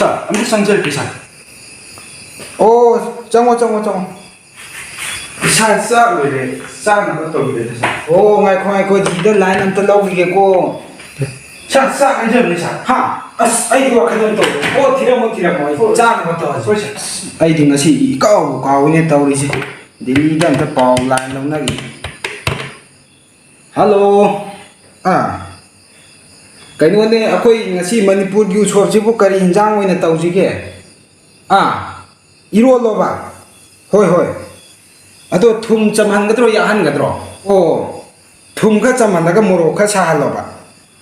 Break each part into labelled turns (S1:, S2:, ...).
S1: 자, 아무튼 상자를 비상.
S2: 오, 정어.
S1: 사, 싹, 이래. 싹, 나도 또 이래.
S2: 오, ngaiko, 지들 라인 안타 laugigeको.
S1: 자, 싹, 이제 비상.
S2: 하, asy ai wa khanon to. O thiramo chang mo to.
S1: 소리.
S2: Ai di ngasi ikaw ne tawrisi. Dili da anta paw line lo nagi. Hello. Kaino ne akoi ngasi Manipur gi usor jibu kari hinjang oina tawjige. Irolo ba. Hoi. Ado thum chamhan gadro ya han gadro. O thum kha chamhan daga moro kha sa halo ba.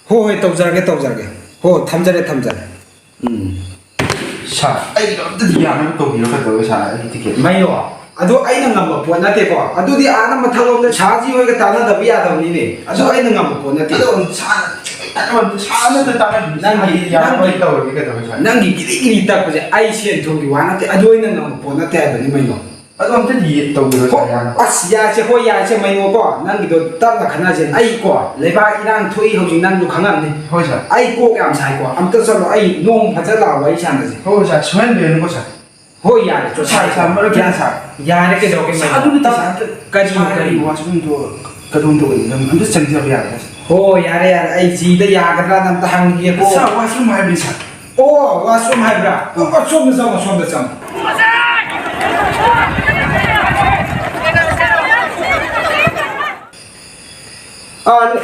S2: Hoi tawjarge. Ho thamjare.
S1: 자, 아이가 어떻게 안 하면 또 이렇게 또 자, 이렇게.
S2: Mayo. Ado ay nang ngam po na te ko. Ado di ana mathalom na chaji hoy ka tana da biya da ni ne. Ado ay nang ngam po na te.
S1: 이거 차, 차는 따라
S2: nangi
S1: 양보이 또 이렇게 또 자.
S2: nangi giri ta ko je ai sien thong di wana te ado ay nang ngam po na te ba ni mayo.
S1: 아도 아무튼 이 또 이렇게 야.
S2: Asya che ho ya che mayo ko. Nangi do tam na khana je ai ko. Leba irang thui ho jing nang du khangam ni.
S1: 호자.
S2: Ai ko kam sai ko. Am ta so lo ai nong pha cha la wai chan ji.
S1: 호자, 처음 되는 거자.
S2: Ho ya le cho sai
S1: 자, 뭐 이렇게 사.
S2: Ya le ke do ke mayo.
S1: 사도는 다
S2: kari
S1: 와 지금도 그동도 있는 근데 정답이야.
S2: Ho yare ai ji da ya ga nam ta hang ge ko.
S1: 사 와서 말 비사.
S2: Oh, washroom hai bra. Washroom da sam.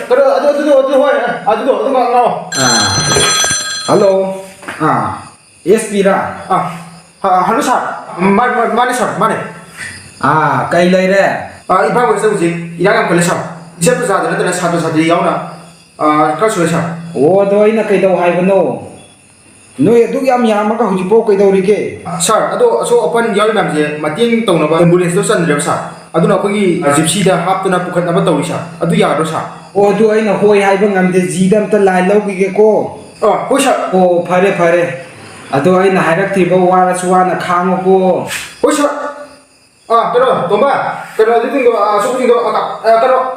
S1: 그래 아주 와. 아주 어디 나와.
S2: Hello. SP ra.
S1: 할로 사. 많이 사. 많이.
S2: Kai lai re.
S1: 이방 벌써 우지. 이랑 걸려 사. 제부 사들은 사도 야오나. 가서 사.
S2: Oh, do ina kai do hai bano. Noi du yam yam ka huji po kai do ri ke.
S1: 사. 아도 소 오픈 열 맘제 마팅 동나바 앰뷸런스 선드려 사. 아도나 거기 집시다 합도나 부컷나바 떠리사. 아도 야로 사.
S2: Oh, do ina hoi hai ba ngam de ji dam ta lai lo gi ge ko.
S1: 호샤.
S2: Oh, phare. Ado ina hairak thi ba wa ra suwa na khang ko.
S1: 호샤. 그럼 동바. 그럼 어디든 거 소부진 거 그럼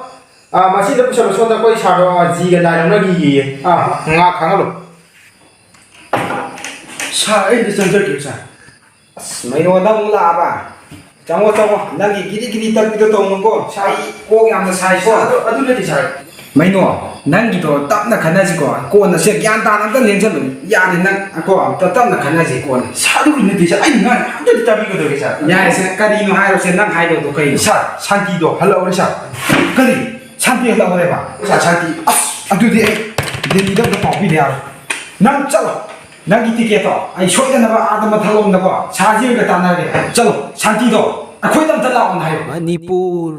S1: 마시도 부셔로 손다 거기 사러 지가 나름나기 nga 강하로. 사 에이 선절 교사.
S2: Mai no dam la ba. Chango nang giri ta pi do tong ko. Sai ko yam na sai ko.
S1: 아들들이 잘.
S2: Mai no nang gi do tap na khana ji ko na se gyan ta nam ta len chen ya ni nang ko ta tap na khana ji ko na
S1: 사도 있는데 자 아니 난 한자리 답이거든 자.
S2: ya se ka di no hai ro se nang hai do to kai
S1: 사 산티도 할라 오래 사.
S2: ka di chan pi la ore ba
S1: 사 산티.
S2: adu di de ni da pa pi ya nang chalo nang gi ti ke to ai shoi da na ba adam ma thalom na ko cha ji ga ta na re chalo shanti do a khoi dam ta la on hai
S3: Manipur.